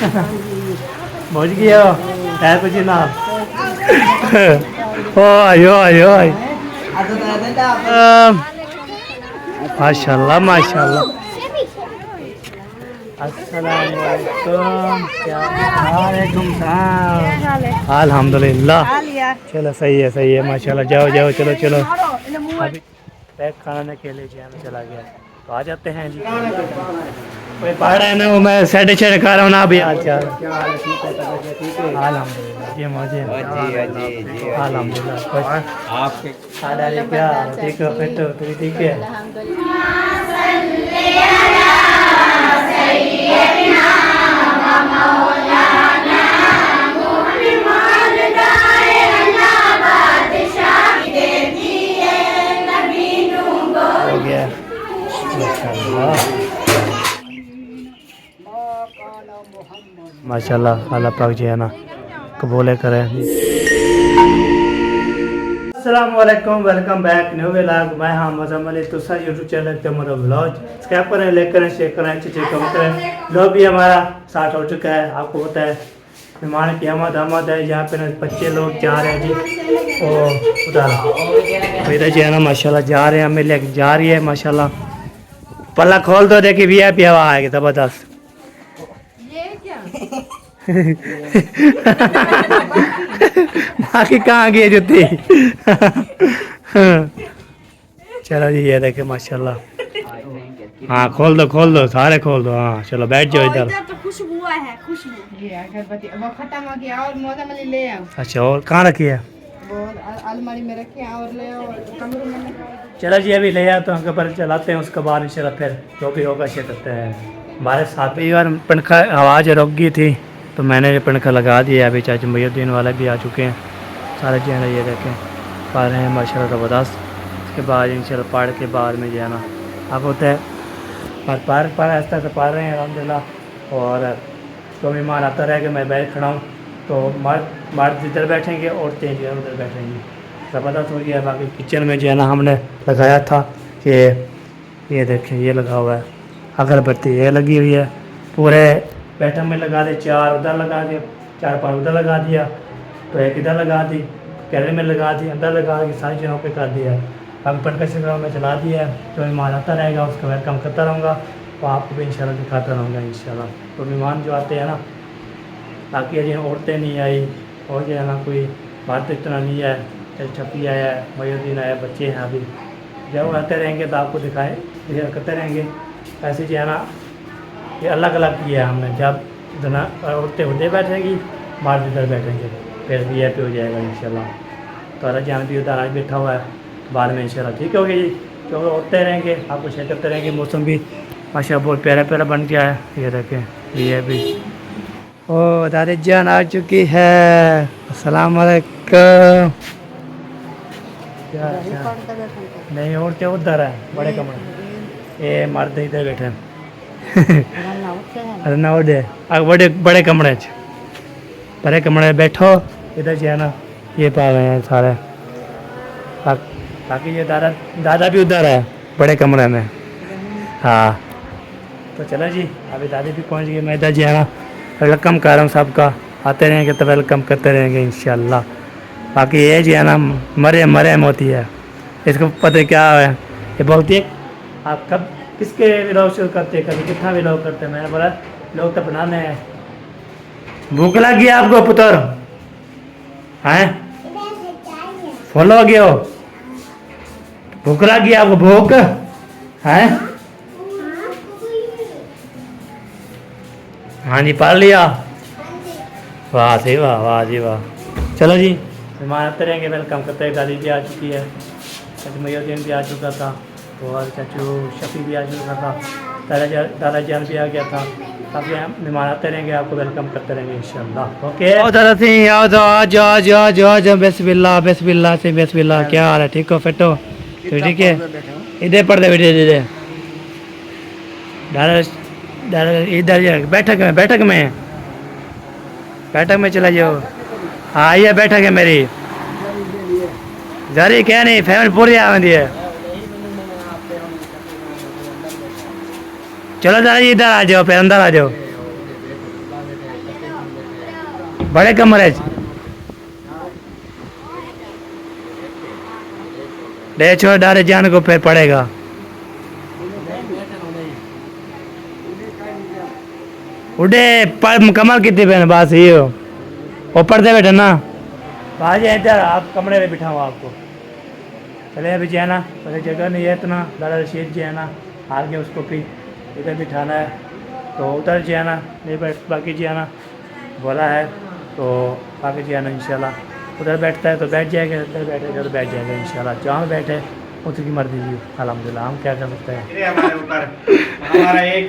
पहुंच गए हो है कुछ ना ओए ओए ओए माशाल्लाह माशाल्लाह अस्सलाम वालेकुम वालेकुम सलाम अल्हम्दुलिल्लाह चलो सही है माशाल्लाह जाओ जाओ चलो चलो अभी पैक खाना के लिए जाना चला गया तो आ जाते हैं जी कोई पढ़ रहे ना वो मैं सेट कर रहा हूँ ना अभी अच्छा अल्हम्दुलिल्लाह ये मौजे अल्हम्दुलिल्लाह आपके क्या ठीक है फिर तो ठीक है हो गया माशाल्लाह अल्लाह पाक जो है ना कबूल करें। अस्सलाम वालेकुम वेलकम बैक न्यू व्लॉग मैं हाँ मज़म्मल तुसा यूट्यूब चैनल पे मेरा व्लॉग सब्सक्राइब करें लाइक करें शेयर करें अच्छे कमेंट करें। लोग भी हमारा साथ हो चुका है आपको पता है मेहमान की आमद है यहाँ पे ना बच्चे लोग जा रहे हैं जी और उधर इधर जो है ना माशाल्लाह जा रहे हैं हमें लेके जा रही है माशाल्लाह पल्ला खोल दो देखिए VIP हवा आएगी ज़बरदस्त बाकी कहाँ गई जुत्ती चलो जी ये देखे माशाल्लाह हाँ खोल दो सारे खोल दो हाँ चलो बैठ जाओ इधर खुशबू है खुशबू अगरबत्ती वो खत्म हो गया और मौजमली ले आओ। अच्छा और कहाँ रखी है वो अलमारी में रखे और ले आओ कमरे में। चलो जी अभी ले आए तो हम पर चलाते हैं उसके बाद इंशाल्लाह फिर जो भी होगा शेयर करते हैं हमारे साथ भी यार पंखा आवाज़ रुक गई थी तो मैंने ये पंखा लगा दिया अभी चाचा मुहिउद्दीन वाले भी आ चुके हैं सारे जो है ना ये देखें पढ़ रहे हैं माशाल्लाह ज़बरदस्त उसके बाद इंशाल्लाह पढ़ के बाद में जो है ना अब होता है और पढ़ ऐसा से पढ़ रहे हैं अल्हम्दुलिल्लाह और तो मेहमान आता रहेगा मैं बैठ खड़ा हूँ तो मर्द इधर बैठेंगे औरतें जो है उधर बैठेंगी ज़बरदस्त हो गया। बाकी किचन में जो है ना हमने लगाया था कि ये देखें ये लगा हुआ है अगरबत्ती ये लगी हुई है पूरे बैठक में लगा दे 4 उधर लगा दिया 4-5 उधर लगा दिया तो एक इधर लगा दी कैरे में लगा दी अंदर लगा दी सारी जगहों पे कर दिया अब पंखा से में चला दिया है तो मेहमान आता रहेगा उसका वेलकम करता रहूँगा तो आपको भी इंशाल्लाह दिखाता रहूँगा इंशाल्लाह। तो मेहमान जो आते हैं ना ताकि अजय औरतें नहीं आई और जो है ना कोई बात इतना नहीं है छपी आया है मुहिउद्दीन आया बच्चे हैं अभी जब आते रहेंगे तो आपको दिखाए करते रहेंगे ऐसे जो है ना ये अलग अलग किया है हमने जब जना औरतें उधर बैठेंगी मर्द इधर बैठेंगे फिर VIP हो जाएगा इंशाल्लाह। तो अरजान भी उधर आज बैठा हुआ है बाद में इंशाल्लाह ठीक हो गया जी क्योंकि उठते रहेंगे आपको शेयर करते रहेंगे। मौसम भी माशाल्लाह बहुत प्यारा बन गया है ये देखें VIP ओ दादी जान आ चुकी है अस्सलाम वालेकुम क्या नहीं औरतें उधर है बड़े कमरे ये मर्द इधर बैठे हैं अरे ना उड़े बड़े कमरे बड़े कमरे बैठो इधर जो है ना ये पा गए हैं सारे बाकी ये दादा भी उधर है बड़े कमरे में हाँ। तो चलो जी अभी दादी भी पहुंच गई मैं इधर जो है ना वेलकम कर रहा हूँ सबका आते रहेंगे तो वेलकम करते रहेंगे इंशाल्लाह। बाकी ये जो है ना मरे होती है इसको पता क्या है ये बोलती है आप कब किसके व्लॉग शुरू करते कभी कितना व्लॉग करते मैंने बोला लोग तो बनाने हैं भूख लगी आपको पुत्र हैं फॉलो हो गया हो भूख लगी आपको भूख है हाँ जी पढ़ लिया वाह सही वाह जी वाह। चलो जी मेहमान आते रहेंगे वेलकम करते हैं दादी भी आ चुकी है चाचू मुहिउद्दीन भी आ चुका था और चाचू शफी भी आ चुका था दादा जान भी आ गया था। अब मेहमान आते रहेंगे आपको वेलकम करते रहेंगे इंशाल्लाह ओके। दादा सिंह आओ तो आज बिस्मिल्लाह से बिस्मिल्लाह क्या हाल है ठीक हो फिट हो तो ठीक है इधर पढ़ दे बेटे इधर बैठक में चला जाओ हाँ ये बैठक है मेरी जारी क्या नहीं फैमिली पूरी आती है। चलो दादा जी इधर आ जाओ फिर अंदर आ जाओ बड़े कमरे ले छोड़ डारे जान को फिर पड़ेगा। उड़े पर मुकम्मल कितनी बहन बात ही हो ऊपर दे बैठे ना आ जाए इधर आप कमरे में बिठाऊँ आपको। चले अभी जो है ना पहले जगह नहीं है इतना दादा रशीद जो है ना हार के उसको भी इधर बिठाना है तो उधर जो है ना नहीं बैठ बाकी जो है ना बोला है तो बाकी जो है ना इंशाल्लाह उधर बैठता है तो बैठ जाएगा इधर बैठेगा तो बैठ जाएगा इंशाल्लाह जहाँ बैठे उसकी मर्जी जी अल्हम्दुलिल्लाह हम क्या कर सकते हैं। ये हमारे ऊपर हमारा एक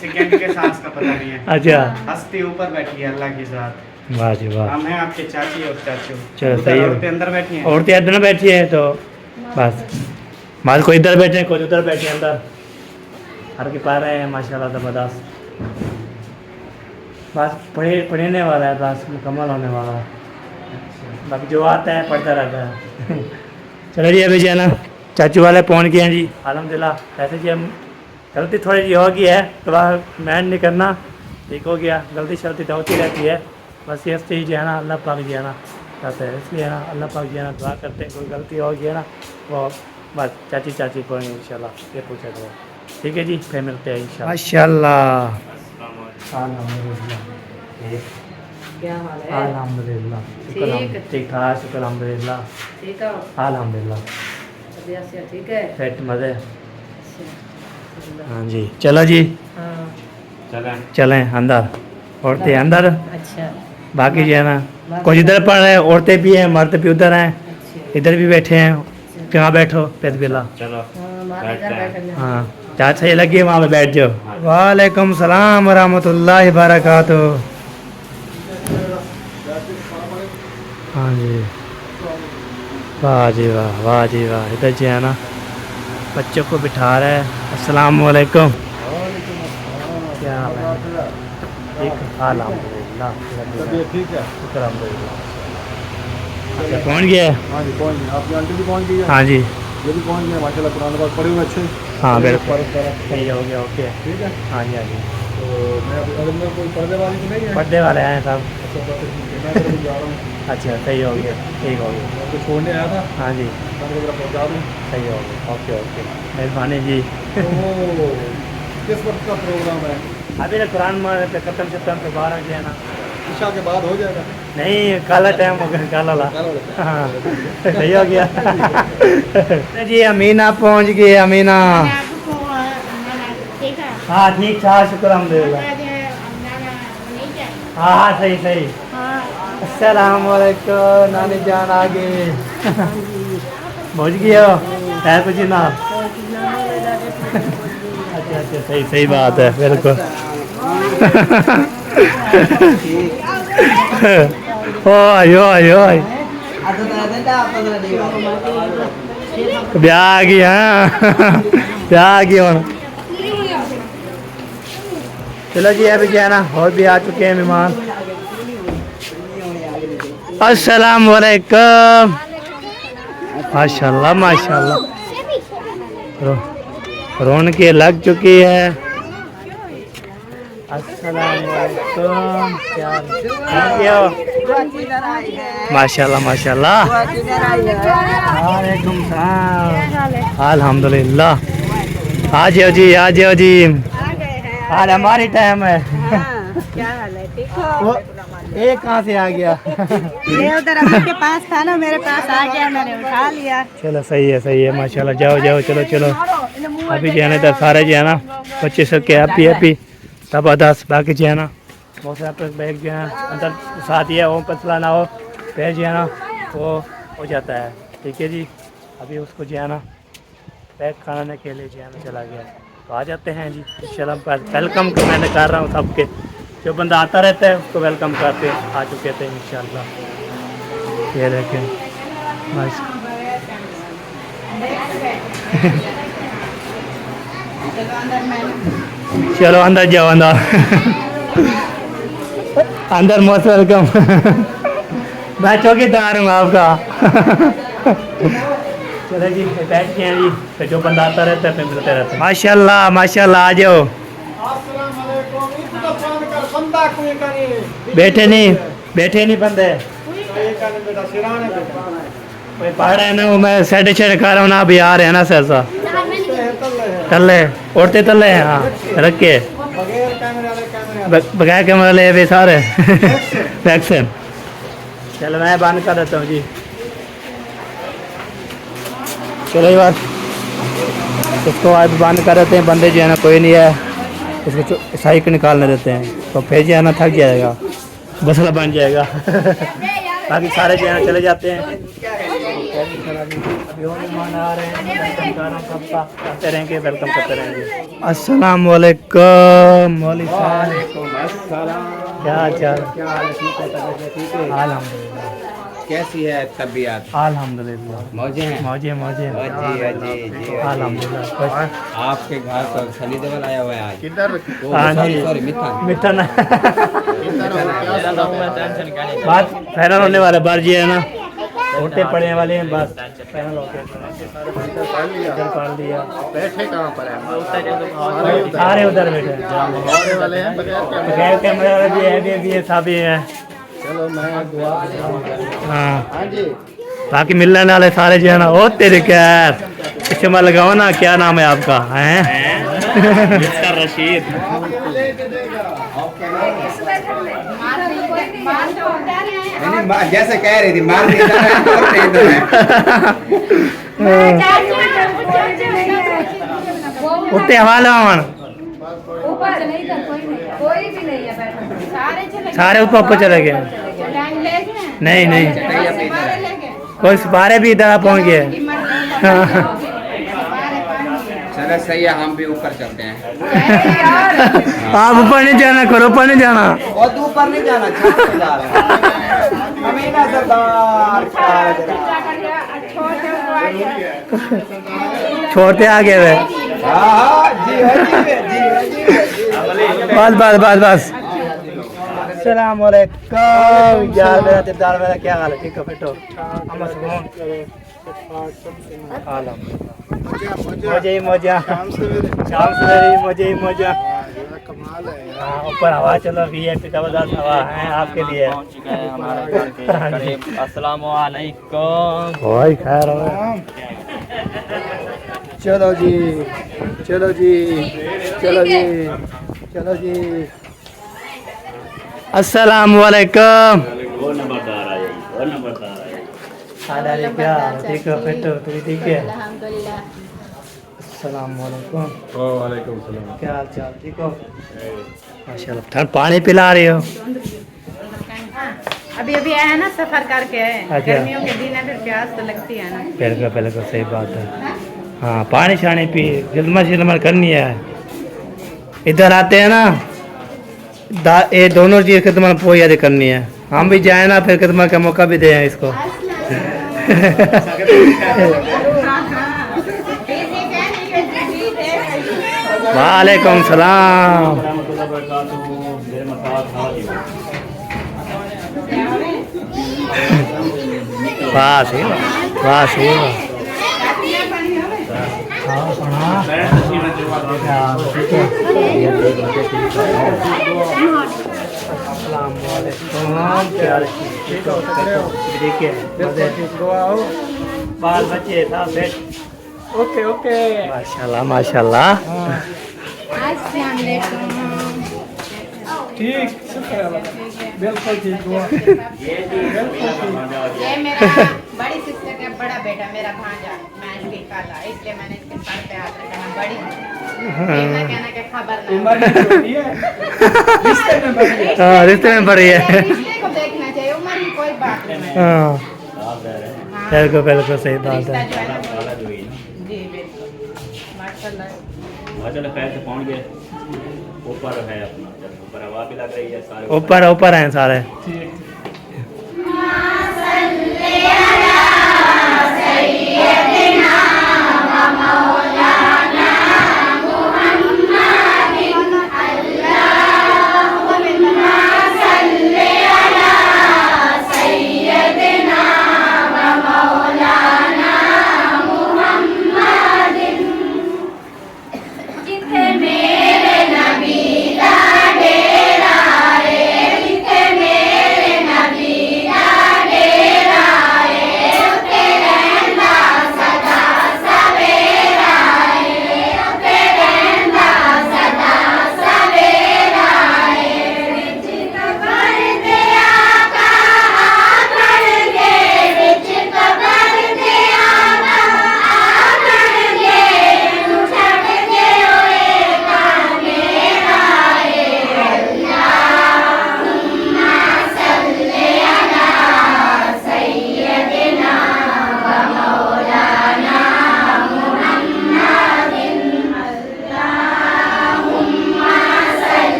सेकंड के सांस का पता नहीं है। अच्छा हस्ती ऊपर बैठी है अल्लाह की साथ। वाह जी वाह हम हैं आपके चाची और चाचू। चलो उधर सही है। औरतें अंदर बैठी हैं। औरतें अंदर बैठी है तो बस माल कोई इधर बैठे कोई उधर बैठे अंदर हर के पा रहे हैं माशाल्लाह ज़बरदस्त। बस पढ़ने वाला है बस मुकम्मल होने वाला है बाकी जो आता है पढ़ता रहता है। चलो जी अभी जो है ना चाचू वाले पहुँच गए हैं जी अल्हम्दुलिल्लाह। ऐसे जी हम गलती थोड़ी जी होगी है तो मैंड नहीं करना ठीक हो गया गलती शलती तो होती रहती है बस ये सही जो है ना अल्लाह पाक जो है ना कहते हैं इसलिए है ना अल्लाह पाक जो है ना दुआ करते हैं कोई गलती होगी है ना वो बस चाची चाची को इंशाल्लाह ये पूछा तो ठीक है जी फिर मिलते हैं इंशाल्लाह। माशाल्लाह क्या हाल है? अल्हम्दुलिल्लाह ठीक। ठीक ठाक शुक्र अल्हम्दुलिल्लाह ठीक हो? अल्हम्दुलिल्लाह तबीयत से ठीक है? पेट मज़े। अच्छा। हाँ जी चलो जी हाँ, चलें अंदर औरतें अंदर अच्छा बाकी जो है ना कुछ इधर पढ़ रहे हैं औरतें भी हैं मर्द भी उधर हैं अच्छा। इधर भी बैठे हैं कहाँ बैठो पेदबिला चलो हाँ, माँ इधर बैठ जाओ। हाँ जहाँ सही लगी वहाँ पे बैठ जाओ। वालेकुम सलाम रहमतुल्लाहि बरकातुहू। हाँ जी वाह जी वाह वाह जी वाह इधर जो है ना बच्चों को बिठा रहे हैं। अस्सलाम वालेकुम क्या हाल है? ठीक अल्हम्दुलिल्लाह ठीक है। शुक्र अल्हम्दुलिल्लाह। अच्छा पहुँच गया है? हाँ जी पहुँच गए आपकी आंटी भी पहुँच गई है। हाँ जी ये भी पहुँच गए माशाल्लाह कुरान पाक पढ़े हुए अच्छे। हाँ बिल्कुल पर सही हो गया ओके ठीक है। हाँ जी हाँ जी तो मैं अगर मैं कोई पर्दे वाली तो नहीं है। बर्थडे वाले हैं सब। अच्छा तो फिर मैं तो जा रहा हूँ। अच्छा सही हो गया ठीक हो गया। मैं तो छोड़ने आया था हाँ जी मैं तो जरा पहुँचा दूँ। सही हो गया ओके ओके मेहरबानी जी। तो किस वक्त का प्रोग्राम है? अभी ना कुरान में पे खत्म शत्म पे बारह जो है ना ईशा के बाद हो जाएगा। नहीं काला टाइम हो गया काला ला कल हो जाएगा। हाँ सही हो गया। जी अमीना पहुँच गई अमीना। आपको ठीक है हाँ ठीक ठाक शुक्र अल्हम्दुलिल्लाह। नहीं क्या हाँ हाँ सही सही। हाँ अस्सलाम वालेकुम नानी जान आ गए। पहुँच गए हो है कुछ ना। अच्छा अच्छा सही सही बात है बिल्कुल। ओए ओए ओए ब्याह आ गया ब्याह आ गया हूँ। चलो जी अभी जो है ना और भी आ चुके हैं मेहमान। अस्सलाम वालेकुम माशाल्लाह माशाल्लाह रौनकें लग चुकी है। अस्सलाम वालेकुम क्या हो? माशाल्लाह माशाल्लाह वालेकुम सलाम अल्हम्दुलिल्लाह। आ जाओ जी आ जाओ जी आज हमारी टाइम है। क्या हाल है? ठीक हो? वो ये कहाँ से आ गया? ये उधर अभी के पास था ना मेरे पास आ गया मैंने उठा लिया। चलो सही है माशाल्लाह जाओ जाओ चलो चलो। अभी जो है ना इधर सारे जो है ना बच्चे सब के हैप्पी हैप्पी जबरदस्त बाकी जो है ना बहुत सारे बैग जो है अंदर साथ ही है वो पतला ना हो पैर जो है ना वो हो जाता है ठीक है जी। अभी उसको जो है ना बैग खाने के लिए जो है ना चला गया तो आ जाते हैं जी इंशाल्लाह। वेलकम मैंने कर रहा हूँ सबके जो बंदा आता रहता है उसको वेलकम करते आ चुके थे इंशाल्लाह। ये देखें बस चलो अंदर जाओ अंदर अंदर मोस्ट वेलकम। मैं चौकीदार हूँ आपका। चलो जी बैठ गए हैं जी फिर जो बंदा आता रहता है फिर मिलते रहते हैं। माशाल्लाह माशाल्लाह आ जाओ बैठे नहीं बैठे नहीं बंदे एक आने बेटा सिराने बेटा कोई पहाड़ है ना वो मैं साइड कर रहा हूँ ना अभी आ रहे हैं ना सरसा तल्ले उड़ते तल्ले हैं हाँ रख के बगैर कैमरे वाले बगैर कैमरा ले भी सारे वैक्सीन चलो मैं बंद कर देता हूँ जी चलो ये बात इसको आज बंद कर देते हैं बंदे जो है ना कोई नहीं है इसको सही को निकालने देते हैं तो फिर जो है ना थक जाएगा बसला बन जाएगा बाकी सारे जो है ना चले जाते हैं अभी और मेहमान आ रहे हैं सबका करते रहेंगे वेलकम करते रहेंगे अस्सलाम वालेकुम मौलवी साहब क्या हाल चाल अल्हम्दुलिल्लाह कैसी है तबीयत? अल्हम्दुलिल्लाह मौजे हैं? मौजे मौजे जी अल्हम्दुलिल्लाह आपके घर तो सनी देओल आया हुआ है आज। किधर ओ, हाँ सॉरी जी। सॉरी मिथन मिठा ना किधर बात फाइनल होने वाला बार जी है ना छोटे पड़ने वाले हैं बस फाइनल हो गया पढ़ लिया बैठे कहाँ पर है सारे उधर बैठे हमारे वाले हैं बगैर कैमरे बगैर कैमरे वाले भी है भी है सब भी है चलो मैं दुआ हाँ हाँ जी बाकी मिलने वाले सारे जो है ना ओ तेरे क्या इसे मैं लगाओ ना क्या नाम है आपका हैं रशीद नहीं, जैसे कह रही थी मार दिया जा रहा है, और नहीं तो है। उत्ते हवाले आवन सारे ऊपर चले गए नहीं नहीं कोई सिपारे भी इधर पहुंच गए चलो सही है, हम भी ऊपर चलते हैं। आप ऊपर नहीं जाना करो ऊपर नहीं जाना और तू ऊपर नहीं जाना, छत पे जा रहे हैं। अमीना सरदार छोड़ते आगे वे हाँ जी बस बस बस बस अस्सलाम वालेकुम यार मेरा दिलदार मेरा क्या हाल है ठीक है बेटो मजे ही मजा शाम सवेरे मजे ही मजा कमाल है यार। हाँ, ऊपर हवा चलो VIP जबरदस्त हवा है आपके लिए पहुंच गए हमारे घर के करीब। अस्सलाम वालेकुम। भाई खैर हो चलो जी चलो जी चलो जी चलो जी अस्सलाम वालेकुम हाल क्या ठीक है बेटो तुम ठीक है अस्सलाम वालेकुम वालेकुम सलाम क्या हाल चाल ठीक हो माशाल्लाह ठंड पानी पिला रही हो अभी अभी आया ना सफर करके अच्छा। गर्मियों के दिन है फिर प्यास तो लगती है ना बिल्कुल सही बात है हाँ पानी शानी पी खिदमत करनी है इधर आते हैं ना ये दोनों चीज़ खिदमत पूरी याद करनी है हम भी जाए ना फिर खिदमत का मौका भी दें इसको वालेकुम सलाम वाह सही वाह सही बाल बच्चे सब सेट ओके ओके माशाल्लाह माशाल्लाह ठीक शुक्र है बिल्कुल ठीक हुआ ये मेरा बड़ी सिस्टर का बड़ा बेटा मेरा भांजा मैं इसकी खाला इसलिए मैंने इसके सर पे हाथ रखा मैं बड़ी हूँ ये ना कहना कि खबर ना उम्र भी छोटी है रिश्ते में बड़ी है हाँ रिश्ते में बड़ी है रिश्ते को देखना चाहिए उम्र की कोई बात नहीं है हाँ बिल्कुल सही बात रिश्ता है जो है ना जी बिल्कुल माशाल्लाह चलो पैर से पहुंच गए ऊपर है अपना ऊपर हवा भी लग रही है सारे ऊपर हैं सारे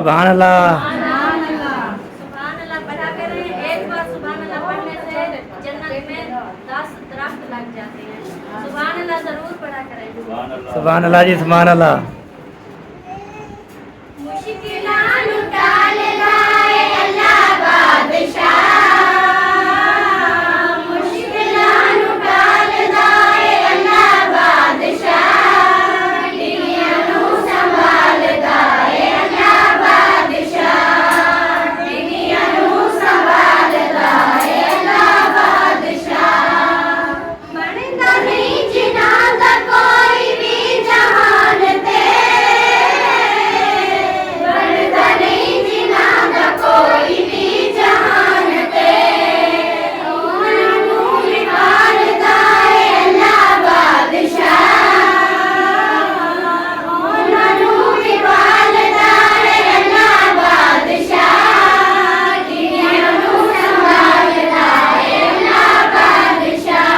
सुभान अल्लाह। सुभान अल्लाह पढ़ा करें। एक बार सुभान अल्लाह पढ़ने से जन्नत में 10 दरख्त लग जाते हैं। सुभान अल्लाह जरूर पढ़ा करें। सुभान अल्लाह। सुभान अल्लाह जी, सुभान अल्लाह। मुश्किलान टाल लाए अल्लाह बादशाह, मुश्किलान टाल लाए अल्लाह बादशाह, दुनिया नू संभाल दाए अल्लाह बादशाह, दुनिया नू संभाल दाए अल्लाह बादशाह। बनदा नहीं जिन्हां दा कोई भी जहान ते, बनदा नहीं जिन्हां दा कोई भी जहान ते, उन्हां नू निकाल दाए अल्लाह बादशाह, उन्हां नू निकाल दाए अल्लाह बादशाह, दुनिया नू संभाल दाए अल्लाह बादशाह,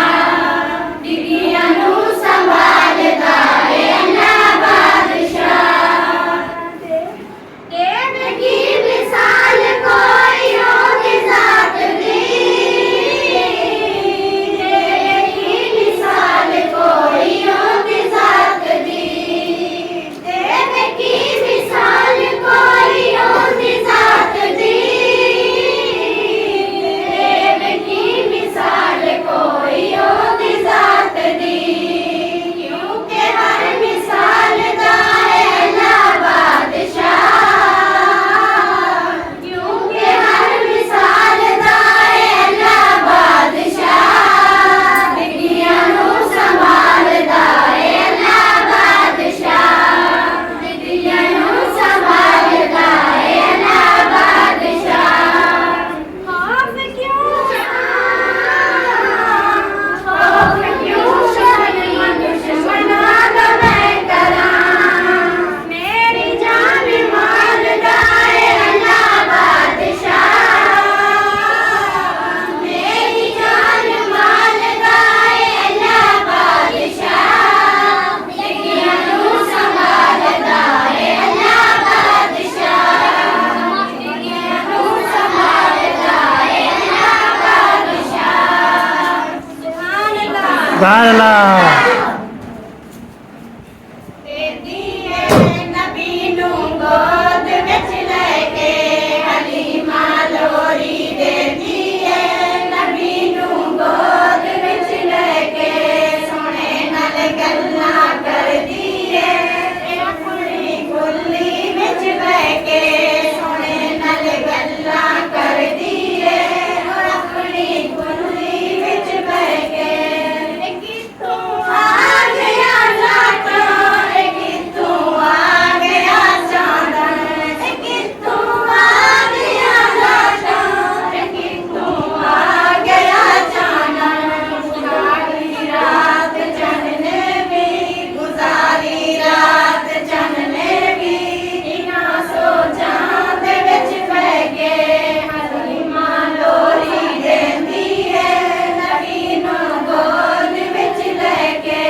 दुनिया नू संभाल दाए अल्लाह बादशाह। देव की मिसाल कोई होगी ज़ात दी, देव की मिसाल कोई होगी ज़ात दी, देव की मिसाल कोई होगी ज़ात दी, देव की मिसाल कोई होगी ज़ात दी, क्योंकि हर मिसाल दाए अल्लाह बादशाह, क्योंकि हर मिसाल दाए अल्लाह बादशाह, दुनिया नू संभाल दाए अल्लाह बादशाह, दुनिया नू संभाल दाए अल्लाह बादशाह। खौफ क्यों खौफ क्यों दुश्मना दा मैं करां, मेरी जान माल दाए अल्लाह बादशाह, मेरी जान माल दाए अल्लाह बादशाह, दुनिया नू संभाल दाए अल्लाह बादशाह, दुनिया नू संभाल दाए अल्लाह बादशाह। सुभान अल्लाह। सुभान अल्लाह। नबी नू गोद विच लेके हलीमा लोरी देती है, नबी नू गोद विच लेके सोने नाल गल्लां करदी है, अपनी कुल्ली विच बैके सोने नाल गल्लां करदी है, अपनी कुल्ली विच बैके। कित्थों आ गया लाटा, कित्थों आ गया चांदन, कित्थों आ गया लाटा, कित्थों आ गया चांदन, गुजारी रात चन्ने भी, गुजारी रात चन्ने भी, इन्हां सोचां दे विच पै के हलीमा लोरी देंदी है, नबी नू गोद विच लेके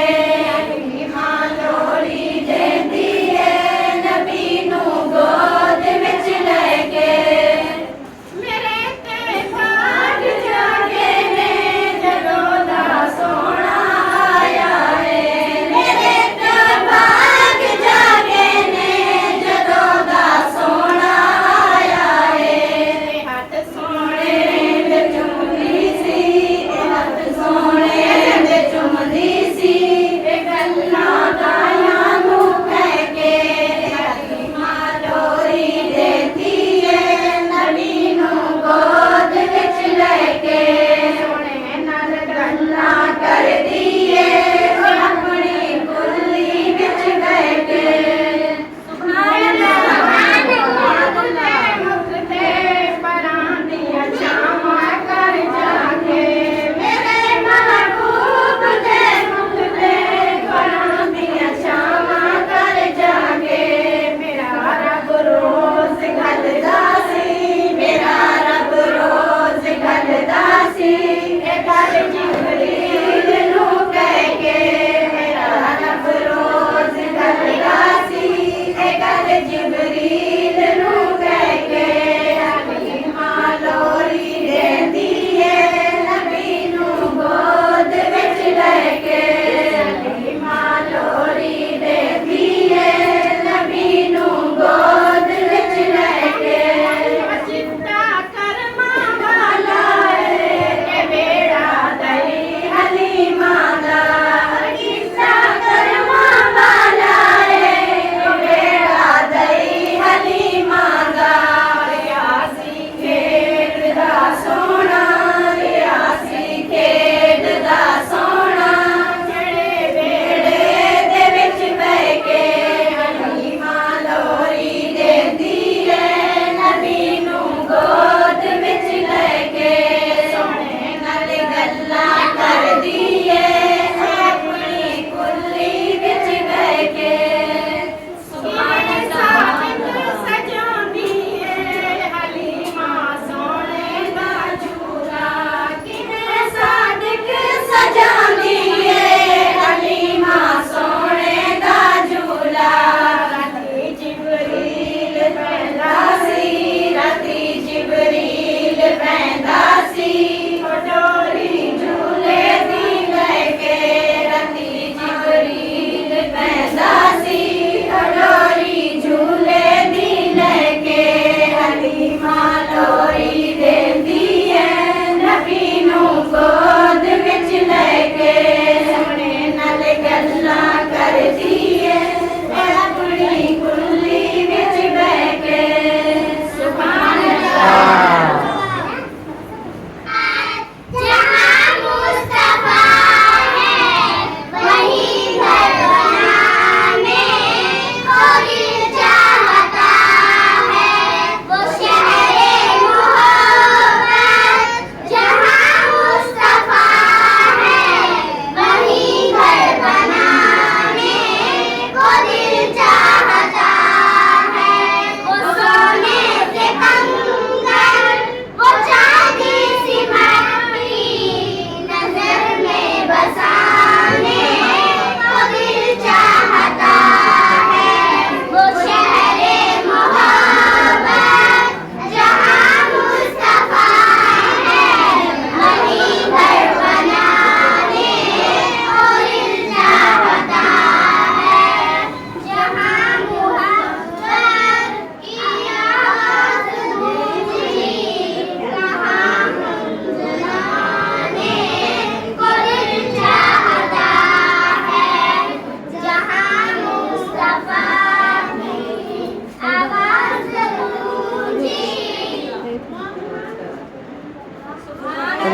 हलीमा लोरी देंदी है, नबी नू गोद विच लेके। मेरे ते भाग जागे ने जदों दा सोना आया है, मेरे ते भाग जागे ने जदों दा सोना आया है, हथ सोने दे चुमदी सी, हथ सोने दे चुमदी सी, गल्लां दायां नू कह के हलीमा लोरी देती है, नबी नू गोद विच लेके सोने नाल गल्लां करदी है, अपनी कुल्ली विच बैठे। सुभान अल्लाह। मुक्ते परां दियां छावां कर जाके, मेरे महबूब दे मुक्ते परां दियां छावां कर जाके, मेरा रब रोज घलदा सी, मेरा रब रोज घलदा सी, ए गल जिबरील नू कह के, मेरा रब रोज घलदा सी, ए गल जिबरील नू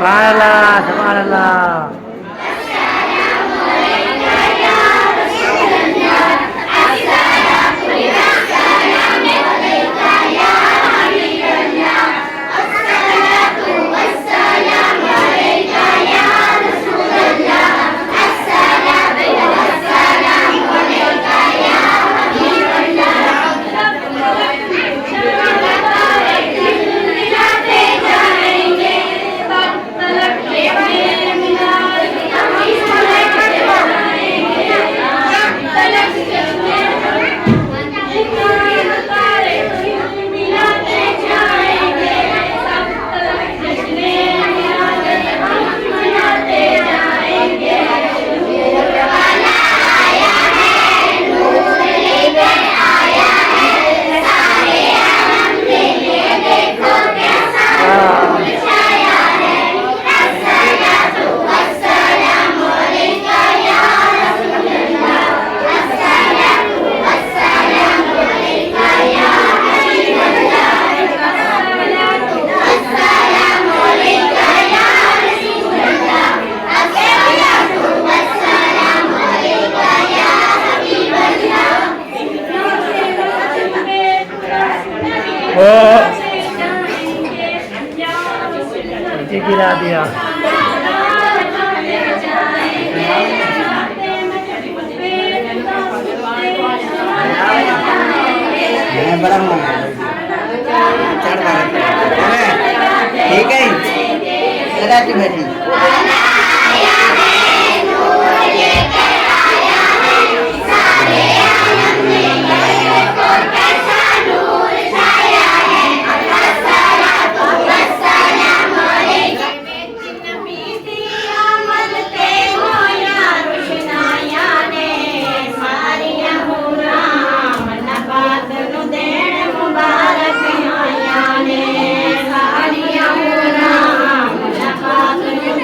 सुभान अल्लाह। नीचे गिरा दिया। मैं बड़ा हूँ ठीक है लगा के बैठी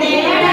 देण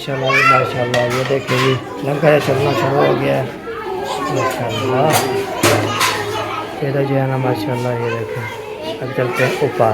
माशाल्लाह ये देखिए जी लड़का ये चलना शुरू हो गया है माशाल्लाह। ये तो जो है ना माशाल्लाह ये देखिए अब चलते हैं ऊपर।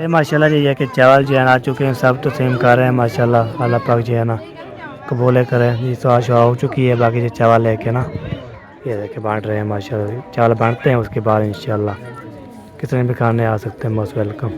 ये माशाल्लाह जी ये कि चावल जो है ना आ चुके हैं सब तो सेम कर रहे हैं माशाल्लाह अल्लाह पाक जो है ना कबूल करें जी। तो आज हो चुकी है बाकी जो चावल लेके ना ये देखे बांट रहे हैं माशाल्लाह। चावल बांटते हैं उसके बाद इंशाल्लाह कितने भी खाने आ सकते हैं मोस्ट वेलकम।